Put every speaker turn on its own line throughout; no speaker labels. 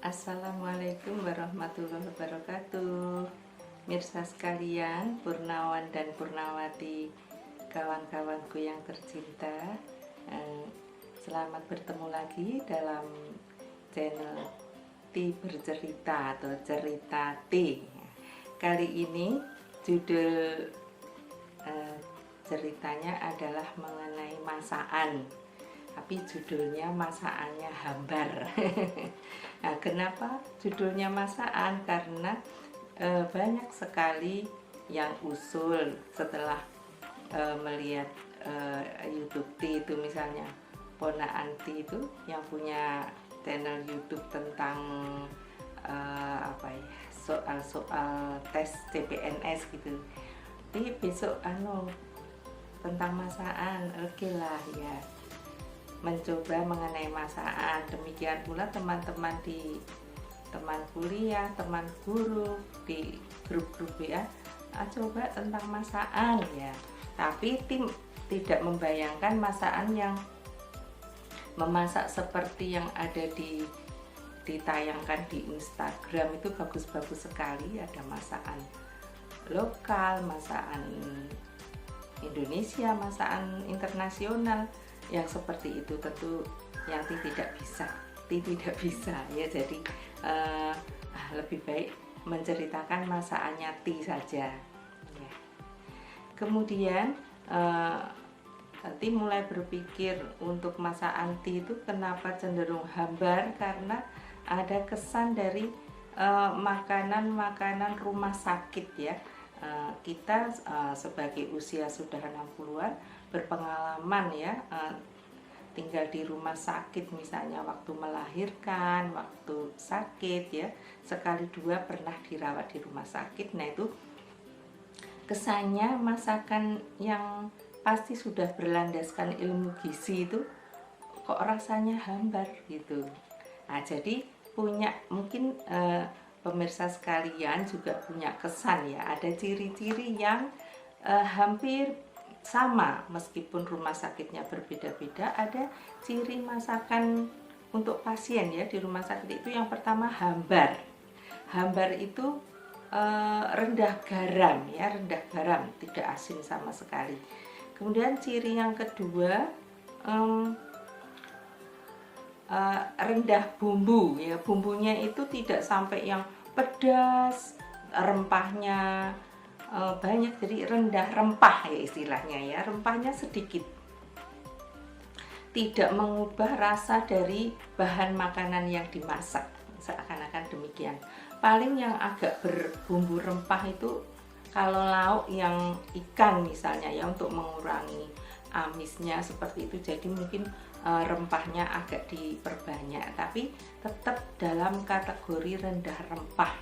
Assalamualaikum warahmatullahi wabarakatuh. Mirsa sekalian, Purnawan dan Purnawati, kawan-kawanku yang tercinta, selamat bertemu lagi dalam channel T Bercerita atau Cerita T. Kali ini judul ceritanya adalah mengenai masakan, tapi judulnya masakannya hambar. Nah, kenapa judulnya masakan? Karena banyak sekali yang usul setelah melihat YouTube T itu, misalnya Ponaan T itu yang punya channel YouTube tentang soal-soal tes CPNS gitu. Jadi besok tentang masakan, oke lah ya, mencoba mengenai masakan. Demikian pula teman-teman teman kuliah, teman guru di grup-grup ya, coba tentang masakan ya. Tapi tim tidak membayangkan masakan yang memasak seperti yang ada ditayangkan di Instagram itu bagus-bagus sekali. Ada masakan lokal, masakan Indonesia, masakan internasional. Yang seperti itu tentu yang tidak bisa ya. Jadi lebih baik menceritakan masakannya T saja ya. Kemudian nanti mulai berpikir untuk masakan T itu kenapa cenderung hambar, karena ada kesan dari makanan-makanan rumah sakit ya. Kita sebagai usia sudah 60-an berpengalaman ya, tinggal di rumah sakit, misalnya waktu melahirkan, waktu sakit ya, sekali dua pernah dirawat di rumah sakit. Nah itu kesannya masakan yang pasti sudah berlandaskan ilmu gizi itu kok rasanya hambar gitu. Nah jadi mungkin pemirsa sekalian juga punya kesan ya, ada ciri-ciri yang hampir sama meskipun rumah sakitnya berbeda-beda. Ada ciri masakan untuk pasien ya di rumah sakit itu, yang pertama hambar. Hambar itu rendah garam ya, rendah garam, tidak asin sama sekali. Kemudian ciri yang kedua rendah bumbu ya, bumbunya itu tidak sampai yang pedas, rempahnya banyak, jadi rendah rempah ya istilahnya ya, rempahnya sedikit, tidak mengubah rasa dari bahan makanan yang dimasak, seakan-akan demikian. Paling yang agak berbumbu rempah itu kalau lauk yang ikan misalnya ya, untuk mengurangi amisnya seperti itu, jadi mungkin rempahnya agak diperbanyak, tapi tetap dalam kategori rendah rempah.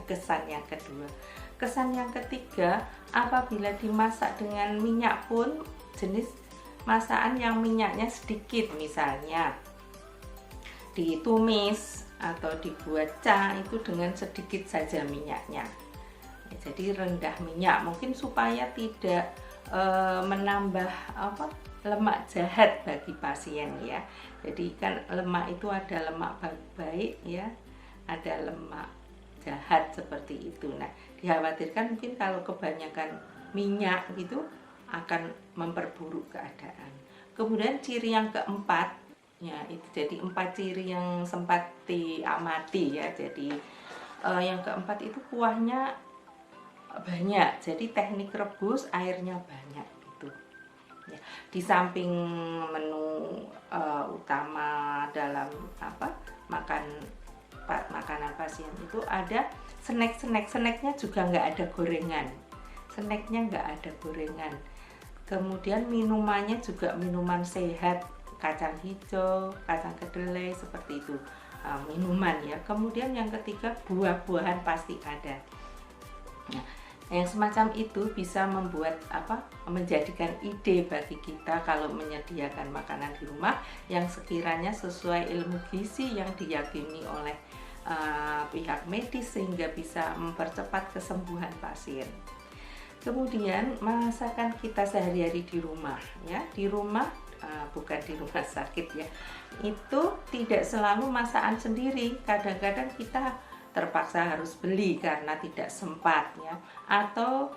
Kesan yang kedua. Kesan yang ketiga, apabila dimasak dengan minyak pun, jenis masakan yang minyaknya sedikit, misalnya ditumis atau dibuat itu dengan sedikit saja minyaknya. Jadi rendah minyak, mungkin supaya tidak menambah lemak jahat bagi pasien ya. Jadi kan lemak itu ada lemak baik ya, ada lemak jahat seperti itu. Nah, dikhawatirkan mungkin kalau kebanyakan minyak gitu akan memperburuk keadaan. Kemudian ciri yang keempat ya, itu jadi 4 ciri yang sempat diamati ya. Jadi yang keempat itu kuahnya banyak, jadi teknik rebus airnya banyak gitu ya. Di samping menu utama dalam makanan pasien itu ada snacknya juga nggak ada gorengan, kemudian minumannya juga minuman sehat, kacang hijau, kacang kedelai, seperti itu minuman ya. Kemudian yang ketiga, buah-buahan pasti ada. Nah, yang semacam itu bisa menjadikan ide bagi kita kalau menyediakan makanan di rumah yang sekiranya sesuai ilmu gizi yang diyakini oleh pihak medis, sehingga bisa mempercepat kesembuhan pasien. Kemudian masakan kita sehari-hari di rumah ya, di rumah bukan di rumah sakit ya, itu tidak selalu masakan sendiri. Kadang-kadang kita terpaksa harus beli karena tidak sempat ya, atau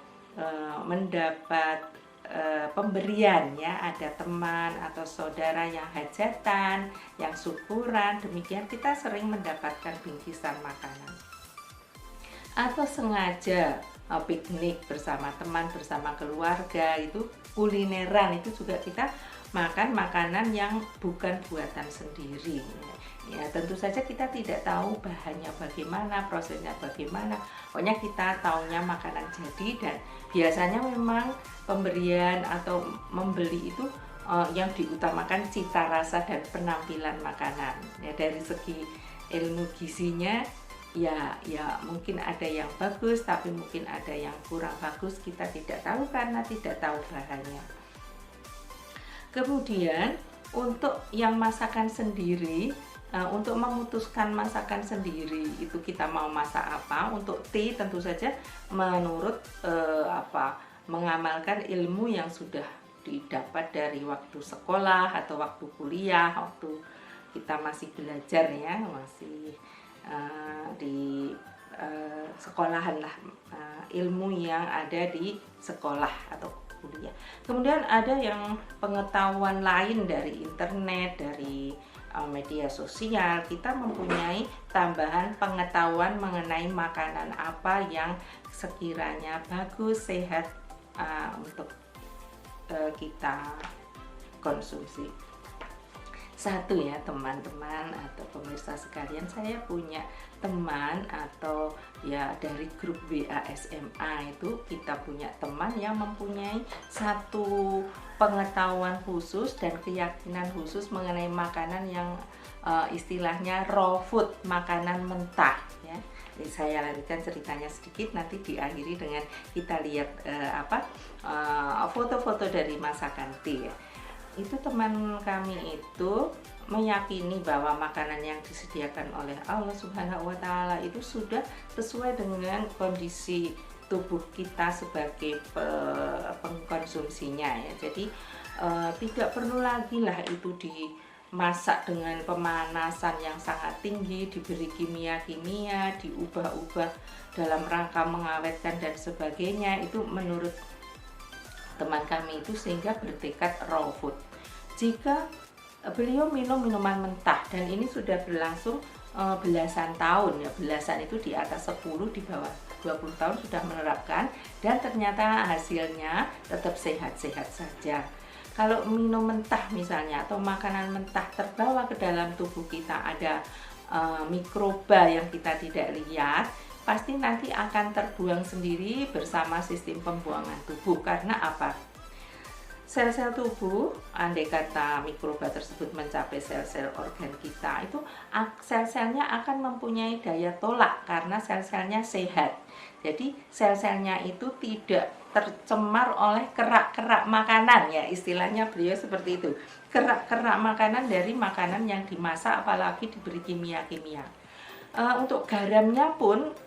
mendapat pemberian ya, ada teman atau saudara yang hajatan, yang syukuran, demikian kita sering mendapatkan bingkisan makanan. Atau sengaja piknik bersama teman, bersama keluarga, itu kulineran, itu juga kita makan makanan yang bukan buatan sendiri ya. Tentu saja kita tidak tahu bahannya bagaimana, prosesnya bagaimana, pokoknya kita taunya makanan jadi. Dan biasanya memang pemberian atau membeli itu yang diutamakan cita rasa dan penampilan makanan ya. Dari segi ilmu gizinya ya mungkin ada yang bagus, tapi mungkin ada yang kurang bagus, kita tidak tahu karena tidak tahu bahannya. Kemudian untuk yang masakan sendiri, untuk memutuskan masakan sendiri itu kita mau masak apa. Untuk tea tentu saja menurut mengamalkan ilmu yang sudah didapat dari waktu sekolah atau waktu kuliah, waktu kita masih belajar ya, masih di sekolahan lah, ilmu yang ada di sekolah atau kuliah. Kemudian ada yang pengetahuan lain dari internet, dari media sosial. Kita mempunyai tambahan pengetahuan mengenai makanan apa yang sekiranya bagus, sehat untuk kita konsumsi. Satu ya teman-teman atau pemirsa sekalian, saya punya teman atau ya dari grup WA SMA itu, kita punya teman yang mempunyai satu pengetahuan khusus dan keyakinan khusus mengenai makanan yang istilahnya raw food, makanan mentah ya. Jadi saya lanjutkan ceritanya sedikit, nanti diakhiri dengan kita lihat foto-foto dari masakan tea ya. Itu teman kami itu meyakini bahwa makanan yang disediakan oleh Allah Subhanahu wa Ta'ala itu sudah sesuai dengan kondisi tubuh kita sebagai pengkonsumsinya ya. Jadi tidak perlu lagi lah itu dimasak dengan pemanasan yang sangat tinggi, diberi kimia-kimia, diubah-ubah dalam rangka mengawetkan dan sebagainya. Itu menurut teman kami itu sehingga bertekad raw food. Jika beliau minum minuman mentah, dan ini sudah berlangsung belasan tahun ya, belasan itu di atas 10, di bawah 20 tahun sudah menerapkan, dan ternyata hasilnya tetap sehat-sehat saja. Kalau minum mentah misalnya atau makanan mentah terbawa ke dalam tubuh kita, ada mikroba yang kita tidak lihat, pasti nanti akan terbuang sendiri bersama sistem pembuangan tubuh. Karena apa? Sel-sel tubuh, andai kata mikroba tersebut mencapai sel-sel organ kita, itu sel-selnya akan mempunyai daya tolak karena sel-selnya sehat. Jadi sel-selnya itu tidak tercemar oleh kerak-kerak makanan ya, istilahnya beliau seperti itu. Kerak-kerak makanan dari makanan yang dimasak, apalagi diberi kimia-kimia. Untuk garamnya pun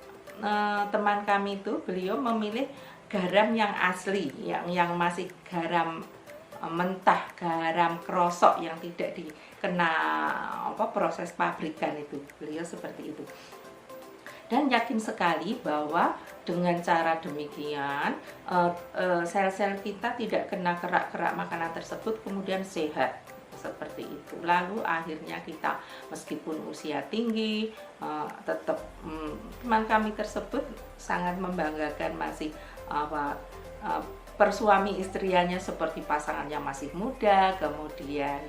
teman kami itu, beliau memilih garam yang asli, yang masih garam mentah, garam krosok yang tidak dikena proses pabrikan itu. Beliau seperti itu. Dan yakin sekali bahwa dengan cara demikian sel-sel kita tidak kena kerak-kerak makanan tersebut, kemudian sehat seperti itu. Lalu akhirnya kita meskipun usia tinggi tetap teman kami tersebut sangat membanggakan, masih persuami istriannya seperti pasangan yang masih muda, kemudian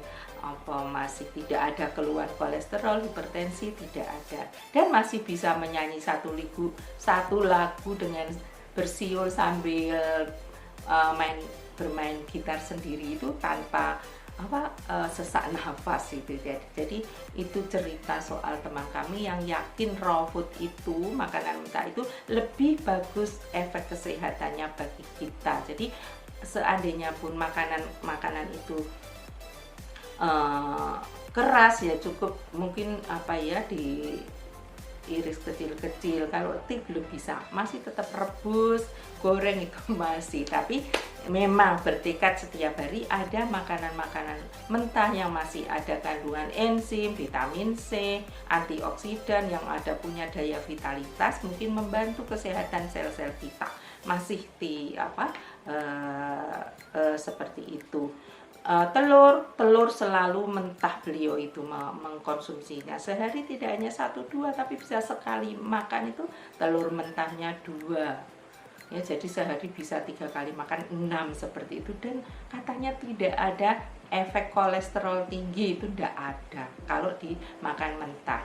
masih tidak ada keluhan kolesterol, hipertensi tidak ada, dan masih bisa menyanyi satu lagu dengan bersiul sambil bermain gitar sendiri itu tanpa sesak nafas itu. Jadi itu cerita soal teman kami yang yakin raw food itu, makanan mentah itu lebih bagus efek kesehatannya bagi kita. Jadi seandainya pun makanan itu keras ya, cukup mungkin iris kecil-kecil. Kalau roti belum bisa, masih tetap rebus, goreng itu masih. Tapi memang bertekad setiap hari ada makanan-makanan mentah yang masih ada kandungan enzim, vitamin C, antioksidan yang ada punya daya vitalitas, mungkin membantu kesehatan sel-sel kita. Masih seperti itu. Telur selalu mentah, beliau itu mengkonsumsinya sehari tidak hanya 1-2 tapi bisa sekali makan itu telur mentahnya 2 ya, jadi sehari bisa 3 kali makan 6 seperti itu. Dan katanya tidak ada efek kolesterol tinggi, itu tidak ada kalau dimakan mentah.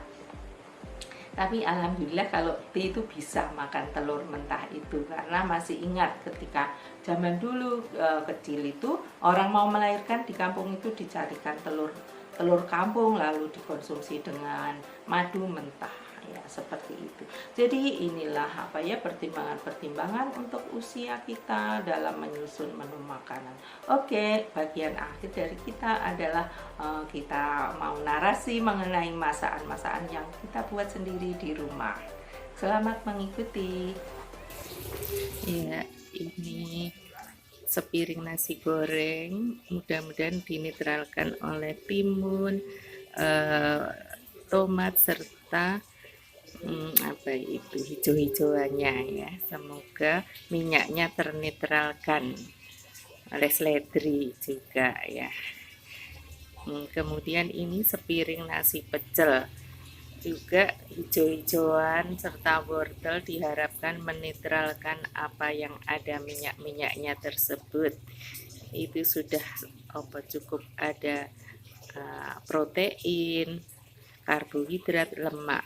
Tapi alhamdulillah kalau T itu bisa makan telur mentah itu, karena masih ingat ketika zaman dulu kecil itu orang mau melahirkan di kampung itu dicarikan telur kampung lalu dikonsumsi dengan madu mentah ya, seperti itu. Jadi inilah pertimbangan-pertimbangan untuk usia kita dalam menyusun menu makanan. Oke, bagian akhir dari kita adalah kita mau narasi mengenai masakan-masakan yang kita buat sendiri di rumah. Selamat mengikuti. Ya, ini sepiring nasi goreng, mudah-mudahan dinetralkan oleh timun, tomat serta hijau-hijauannya ya. Semoga minyaknya ternetralkan oleh seledri juga ya. Kemudian ini sepiring nasi pecel, juga hijau-hijauan serta wortel diharapkan menetralkan apa yang ada minyak-minyaknya tersebut. Itu sudah cukup ada protein, karbohidrat, lemak.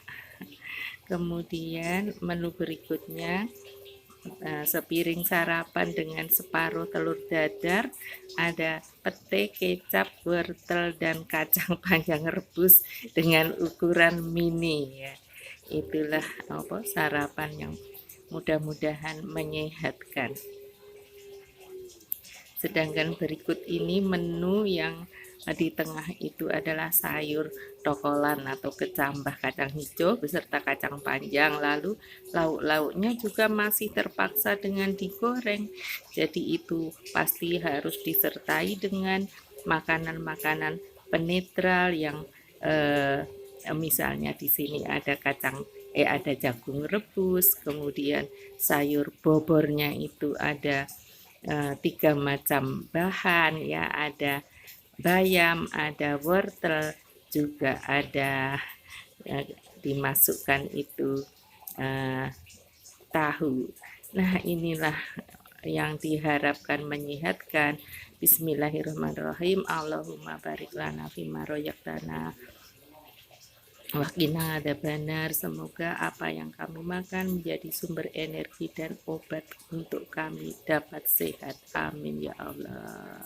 Kemudian menu berikutnya sepiring sarapan dengan separuh telur dadar, ada pete, kecap, wortel, dan kacang panjang rebus dengan ukuran mini ya. Itulah sarapan yang mudah-mudahan menyehatkan. Sedangkan berikut ini menu yang di tengah itu adalah sayur tokolan atau kecambah kacang hijau beserta kacang panjang, lalu lauk-lauknya juga masih terpaksa dengan digoreng. Jadi itu pasti harus disertai dengan makanan-makanan penetral yang misalnya di sini ada ada jagung rebus, kemudian sayur bobornya itu ada 3 macam bahan ya, ada bayam, ada wortel, juga ada dimasukkan itu tahu. Nah, inilah yang diharapkan menyehatkan. Bismillahirrahmanirrahim. Allahumma barik lana fima royaktana Wakina ada benar. Semoga apa yang kami makan menjadi sumber energi dan obat untuk kami dapat sehat. Amin ya Allah.